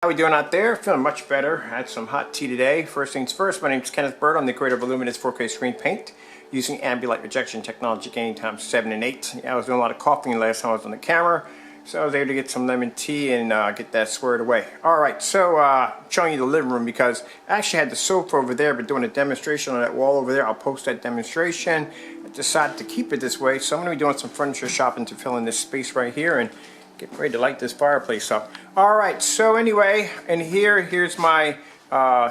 How we doing out there? Feeling much better. Had some hot tea today. First things first, my name is Kenneth Bird. I'm the creator of Illuminous 4K screen paint using ambient light rejection technology gain times 7 and 8. I was doing a lot of coughing last time I was on the camera, so I was able to get some lemon tea and get that squared away. Alright, so showing you the living room because I actually had the sofa over there but doing a demonstration on that wall over there. I'll post that demonstration. I decided to keep it this way, so I'm going to be doing some furniture shopping to fill in this space right here and get ready to light this fireplace up. Alright, so anyway, and here's my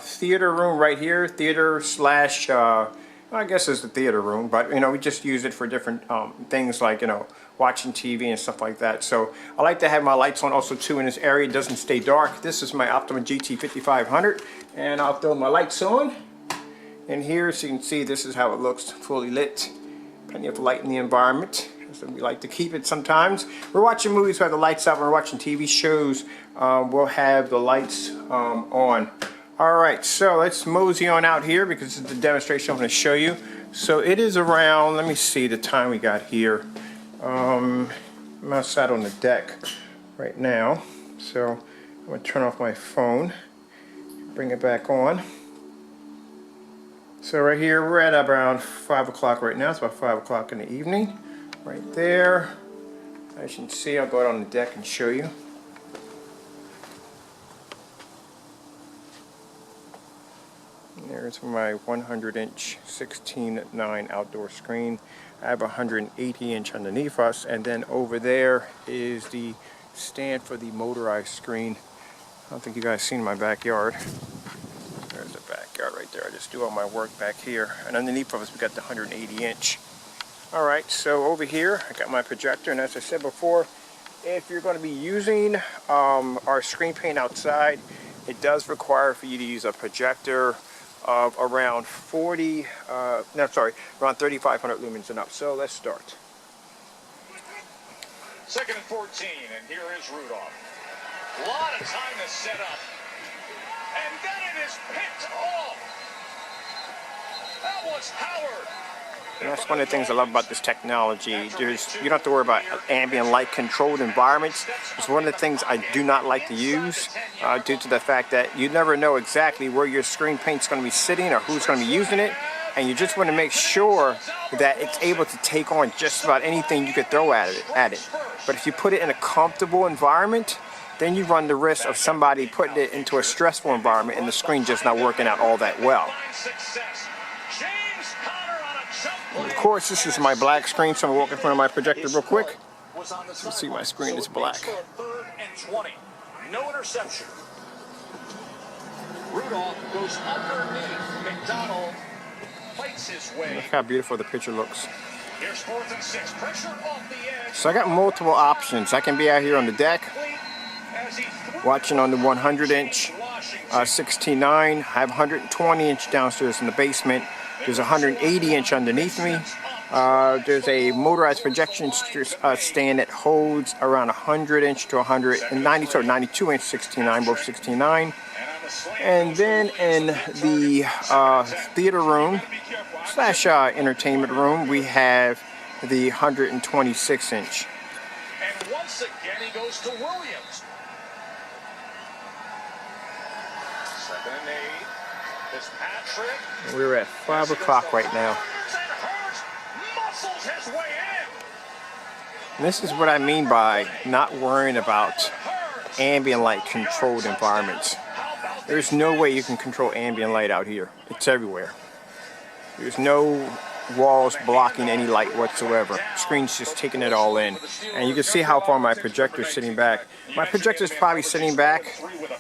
theater room right here. Theater slash, I guess it's the theater room, but you know, we just use it for different things like, you know, watching TV and stuff like that. So I like to have my lights on also too in this area. It doesn't stay dark. This is my Optima GT 5500 and I'll throw my lights on. And here, so you can see, this is how it looks fully lit. Plenty of light in the environment. So we like to keep it sometimes. We're watching movies, we have the lights out. When we're watching TV shows, we'll have the lights on. Alright, so let's mosey on out here because it's the demonstration I'm going to show you. So it is around, let me see the time we got here. I'm outside on the deck right now. So I'm going to turn off my phone, bring it back on. So right here, we're at around 5 o'clock right now. It's about 5 o'clock in the evening. Right there. As you can see, I'll go out on the deck and show you. And there's my 100-inch 16:9 outdoor screen. I have a 180-inch underneath us, and then over there is the stand for the motorized screen. I don't think you guys seen my backyard. There's the backyard right there. I just do all my work back here. And underneath of us, we got the 180-inch. Alright, so over here I got my projector, and as I said before, if you're going to be using our screen paint outside, it does require for you to use a projector of around around 3,500 lumens and up. So let's start. Second and 14, and here is Rudolph. A lot of time to set up, and then it is picked off. That was Howard. And that's one of the things I love about this technology. You don't have to worry about ambient light controlled environments. It's one of the things I do not like to use due to the fact that you never know exactly where your screen paint's going to be sitting or who's going to be using it. And you just want to make sure that it's able to take on just about anything you could throw at it. But if you put it in a comfortable environment, then you run the risk of somebody putting it into a stressful environment and the screen just not working out all that well. Of course, this is my black screen, so I'm going to walk in front of my projector real quick. You'll see my screen is black. No interception. Rudolph goes underneath. McDonald fights his way. Look how beautiful the picture looks. Here's 4th and 6. Pressure off the edge. So I got multiple options. I can be out here on the deck, watching on the 100-inch 16:9. I have 120-inch downstairs in the basement. There's a 180-inch underneath me. There's a motorized projection stand that holds around 100-inch to 190, so 92-inch 16:9, both 16:9. And then in the theater room slash entertainment room, we have the 126-inch. And once again, he goes to Williams. 7 and 8. We're at 5 o'clock right now. And this is what I mean by not worrying about ambient light controlled environments. There's no way you can control ambient light out here. It's everywhere. There's no walls blocking any light whatsoever. Screen's just taking it all in. And you can see how far my projector is sitting back. My projector is probably sitting back,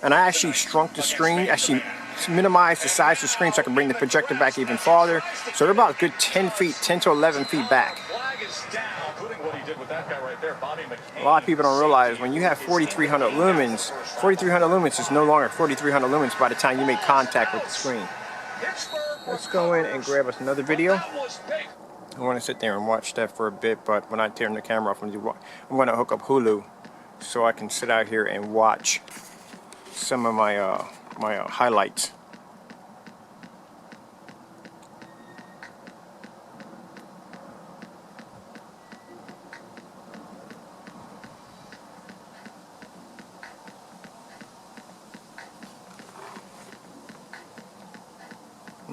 and I actually shrunk the screen, actually minimize the size of the screen so I can bring the projector back even farther. So they're about a good 10 to 11 feet back. A lot of people don't realize when you have 4,300 lumens is no longer 4,300 lumens by the time you make contact with the screen. Let's go in and grab us another video. I want to sit there and watch that for a bit, but when I turn the camera off, I'm going to hook up Hulu so I can sit out here and watch some of my highlights.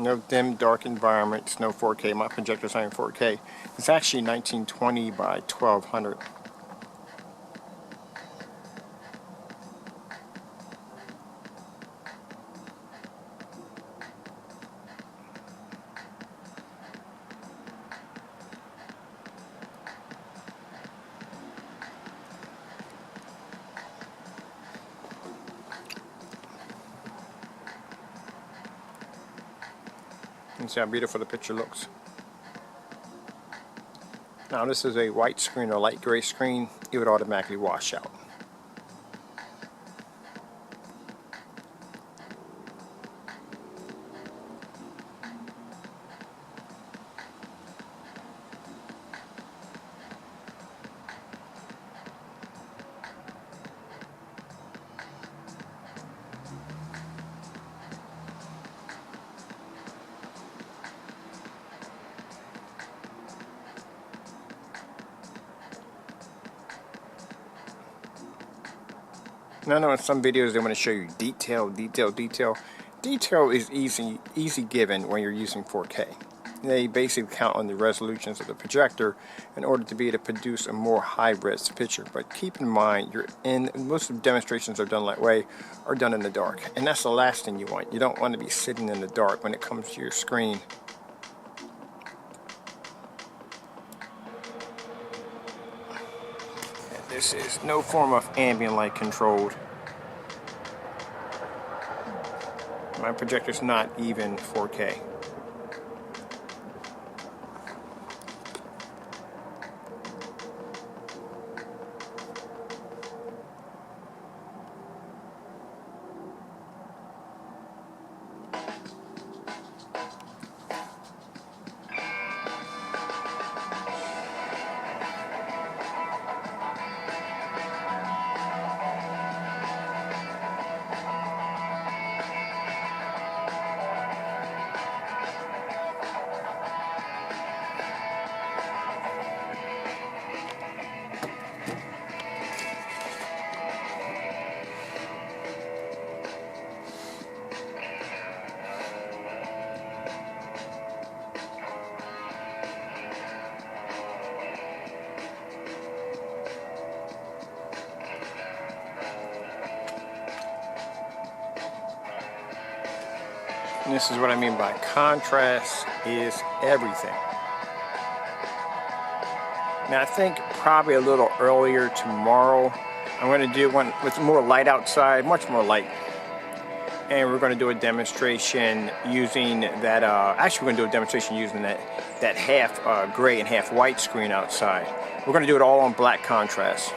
No dim, dark environments, no 4K. My projector's not in 4K. It's actually 1920 by 1200. And see how beautiful the picture looks. Now this is a white screen or light gray screen. It would automatically wash out. Now I know in some videos they want to show you detail. Detail is easy given when you're using 4K. They basically count on the resolutions of the projector in order to be able to produce a more high-res picture. But keep in mind, most of the demonstrations are done that way, are done in the dark. And that's the last thing you want. You don't want to be sitting in the dark when it comes to your screen. And this is no form of ambient light controlled. My projector's not even 4K. And this is what I mean by contrast is everything. Now I think probably a little earlier tomorrow I'm going to do one with more light outside, much more light. And we're going to do a demonstration using that, actually we're going to do a demonstration using that half gray and half white screen outside. We're going to do it all on black contrast.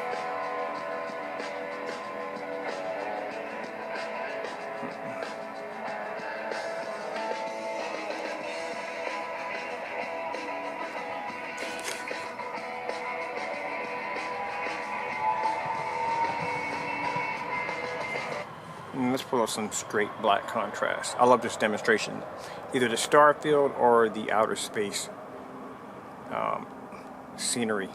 And let's pull up some straight black contrast. I love this demonstration. Either the star field or the outer space scenery.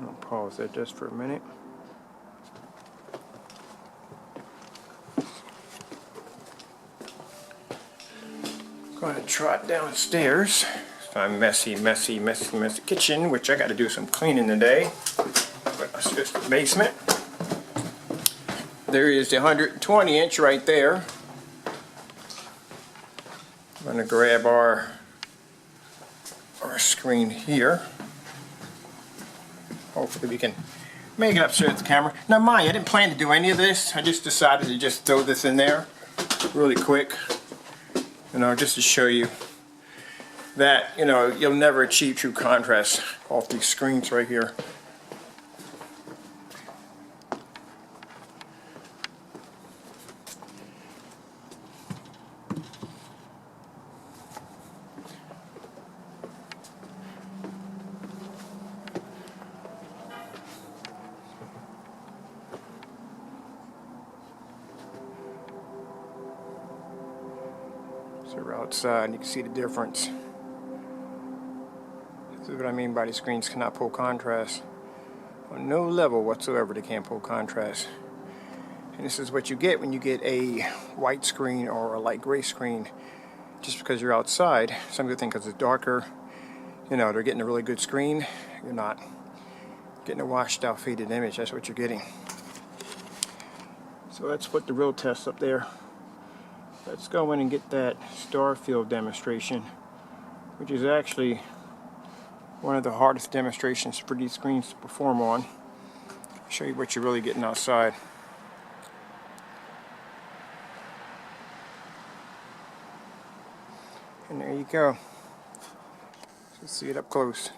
I'll pause that just for a minute. Going to trot downstairs. My messy kitchen, which I got to do some cleaning today. But that's just the basement. There is the 120-inch right there. I'm going to grab our screen here. Hopefully we can make it upstairs with the camera. Now mind you, I didn't plan to do any of this. I just decided to just throw this in there really quick. You know, just to show you that, you know, you'll never achieve true contrast off these screens right here. So we're outside, you can see the difference. This is what I mean by the screens cannot pull contrast. On no level whatsoever they can't pull contrast. And this is what you get when you get a white screen or a light gray screen. Just because you're outside, some people think because it's darker, you know, they're getting a really good screen. You're not getting a washed out faded image. That's what you're getting. So let's put the real test up there. Let's go in and get that star field demonstration, which is actually one of the hardest demonstrations for these screens to perform on. Show you what you're really getting outside. And there you go. Let's see it up close.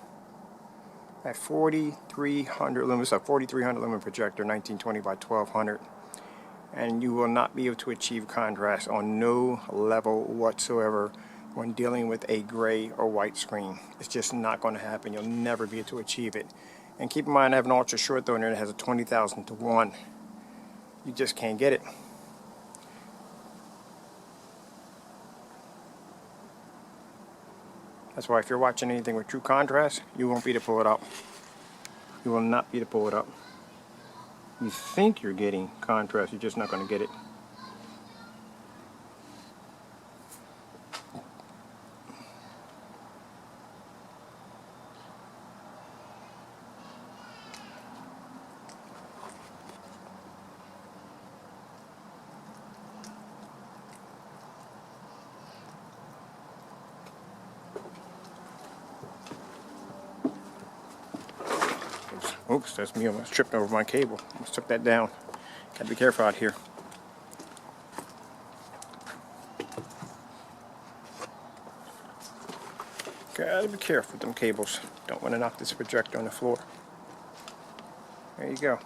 At 4300 lumen, it's a 4300 lumen projector, 1920 by 1200. And you will not be able to achieve contrast on no level whatsoever when dealing with a gray or white screen. It's just not going to happen. You'll never be able to achieve it. And keep in mind, I have an ultra short though in there that has a 20,000 to 1. You just can't get it. That's why if you're watching anything with true contrast, you won't be able to pull it up. You will not be able to pull it up. You think you're getting contrast, you're just not going to get it. Oops, that's me. I almost tripped over my cable. Almost took that down. Gotta be careful out here. Gotta be careful with them cables. Don't want to knock this projector on the floor. There you go.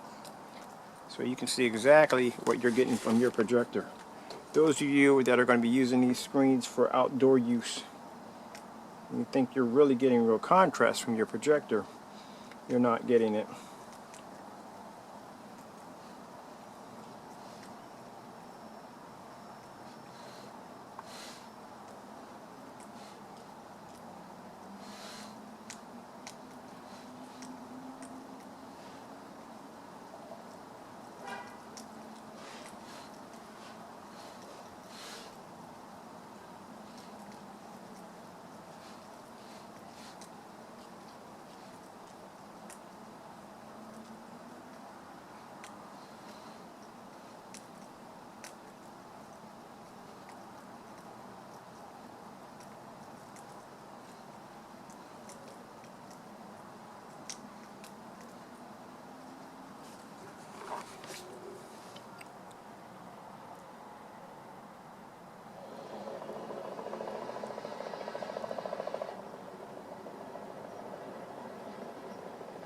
So you can see exactly what you're getting from your projector. Those of you that are going to be using these screens for outdoor use, and you think you're really getting real contrast from your projector, you're not getting it.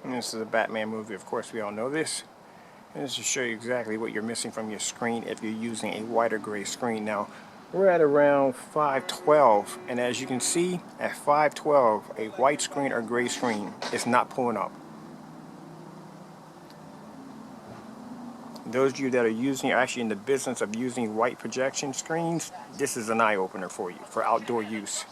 And this is a Batman movie, of course we all know this. And this is to show you exactly what you're missing from your screen if you're using a white or gray screen. Now, we're at around 512, and as you can see, at 512, a white screen or gray screen is not pulling up. Those of you that are actually in the business of using white projection screens, this is an eye-opener for you, for outdoor use.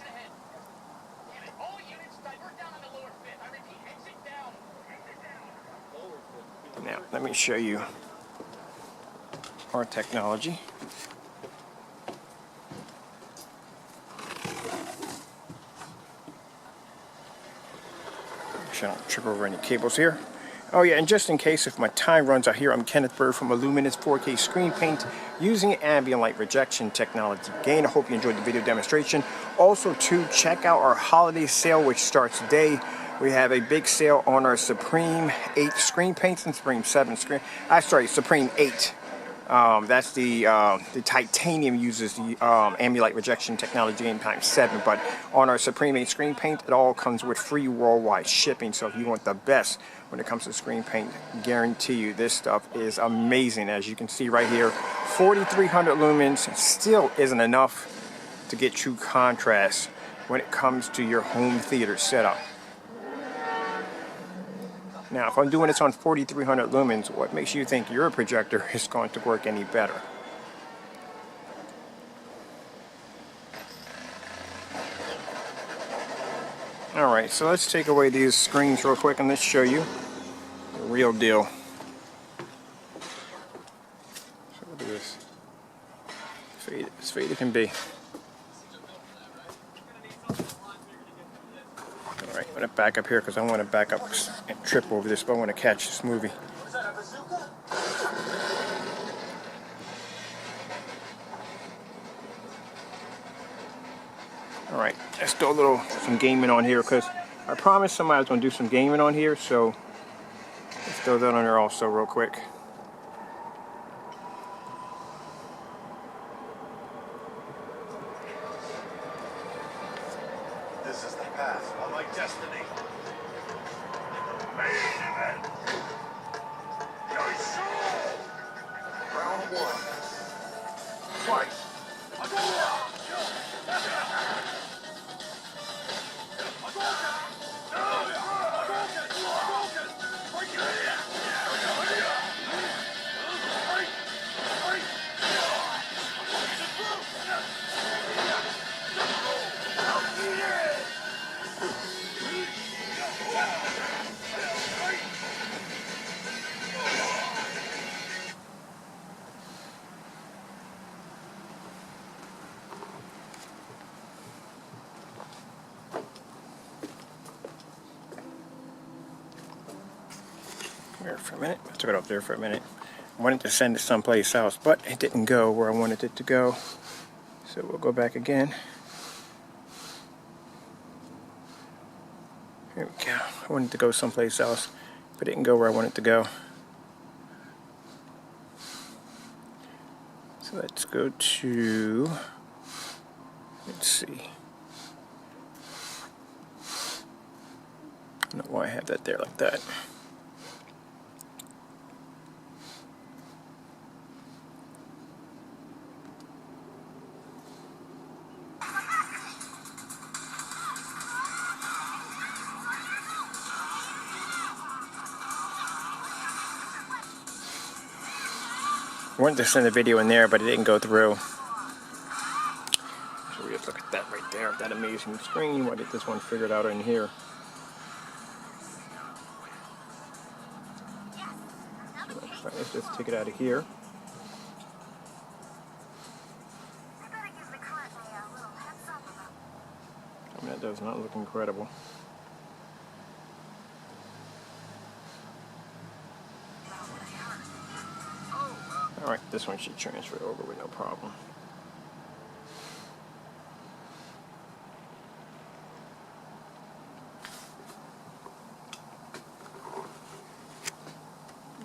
Now, let me show you our technology. Make sure I don't trip over any cables here. Oh yeah, and just in case if my time runs out here, I'm Kenneth Bird from Illuminous 4K Screen Paint using ambient light rejection technology. Again, I hope you enjoyed the video demonstration. Also, to check out our holiday sale, which starts today. We have a big sale on our Supreme 8 screen paints and Supreme 7 screen. Supreme 8. That's the titanium uses the ambient light rejection technology in times 7. But on our Supreme 8 screen paint, it all comes with free worldwide shipping. So if you want the best when it comes to screen paint, guarantee you this stuff is amazing. As you can see right here, 4,300 lumens still isn't enough to get true contrast when it comes to your home theater setup. Now, if I'm doing this on 4,300 lumens, what makes you think your projector is going to work any better? Alright, so let's take away these screens real quick and let's show you Real deal. So look at this. As fade it can be. Alright, I'm going to back up here because I want to back up and trip over this, but I want to catch this movie. Alright, let's do some gaming on here because I promised somebody I was going to do some gaming on here, so let's throw that on there also real quick. This is the path of my destiny. Main event. Round one. Fight. Here for a minute. I took it up there for a minute. I wanted to send it someplace else, but it didn't go where I wanted it to go. So we'll go back again. Here we go. I wanted to go someplace else, but it didn't go where I wanted it to go. So let's go to, let's see. I don't know why I have that there like that. I wanted to send a video in there, but it didn't go through. So we just look at that right there, that amazing screen. Why get this one figured out in here? So let's just take it out of here. I mean, that does not look incredible. Alright, this one should transfer over with no problem.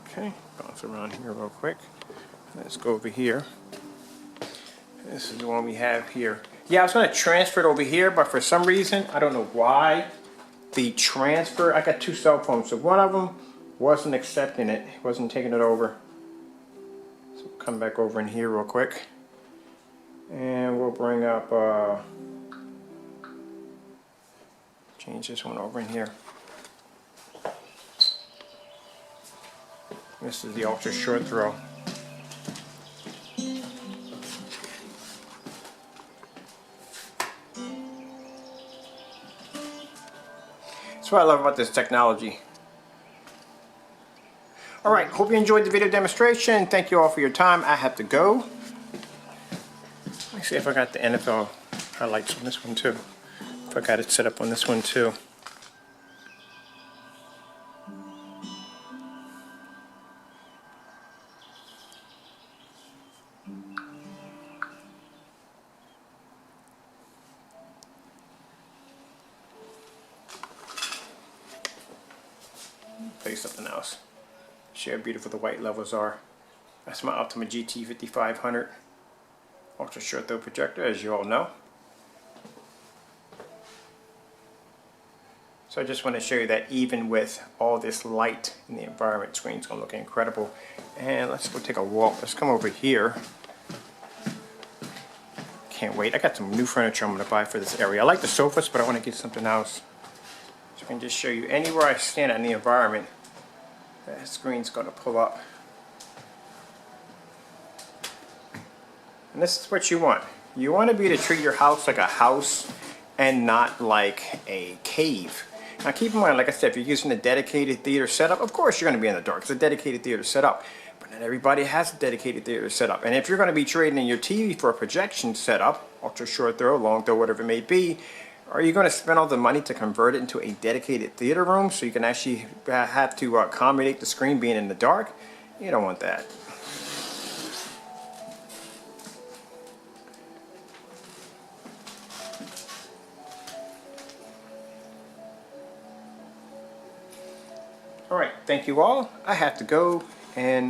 Okay, bounce around here real quick. Let's go over here. This is the one we have here. Yeah, I was going to transfer it over here, but for some reason, I don't know why, the transfer, I got two cell phones, so one of them wasn't accepting it, wasn't taking it over. So we'll come back over in here real quick. And we'll bring up, change this one over in here. This is the ultra short throw. That's what I love about this technology. Alright, hope you enjoyed the video demonstration. Thank you all for your time. I have to go. Let me see if I got the NFL highlights on this one too. If I got it set up on this one too. Play something else. See how beautiful the white levels are. That's my Optima GT 5500 ultra short throw projector, as you all know. So I just want to show you that even with all this light in the environment, screen's going to look incredible. And let's go take a walk. Let's come over here. Can't wait. I got some new furniture I'm going to buy for this area. I like the sofas, but I want to get something else. So I can just show you anywhere I stand in the environment, that screen's going to pull up. And this is what you want. You want to be able to treat your house like a house and not like a cave. Now keep in mind, like I said, if you're using a dedicated theater setup, of course you're going to be in the dark. It's a dedicated theater setup. But not everybody has a dedicated theater setup. And if you're going to be trading in your TV for a projection setup, ultra short throw, long throw, whatever it may be, are you going to spend all the money to convert it into a dedicated theater room so you can actually have to accommodate the screen being in the dark? You don't want that. All right, thank you all. I have to go and